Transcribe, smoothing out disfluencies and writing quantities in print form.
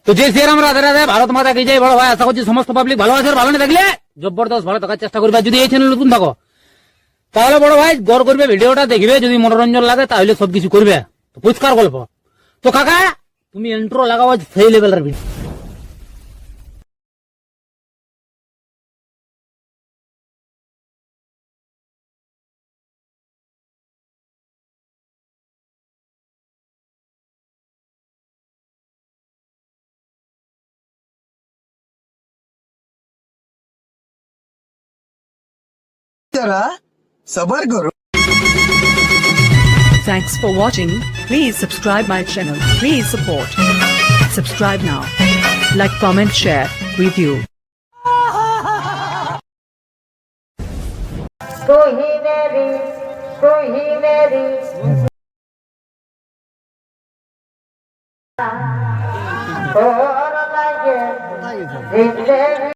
তো যে শ্রীরাম রাধে রাধে, ভারত মাতা কি জয়। বড় ভাই আশা করছি সমস্ত পাবলিক ভালো আছে, ভালো না থাকলে জবরদস্ত ভালো থাকার চেষ্টা করবে। যদি এই চ্যানেল নতুন থাকো তাহলে বড় ভাই গড় করবে, ভিডিওটা দেখবে, যদি মনোরঞ্জন লাগে তাহলে সবকিছু করবে। তো পরিষ্কার গল্প। তো কাকা তুমি ইন্ট্রো লাগাও সেই লেভেলের ভিডিও। जरा सबर करो। Thanks for watching. Please subscribe my channel. Please support. Subscribe now. Like, comment, share, review. तू ही मेरी और लगे जिंदगी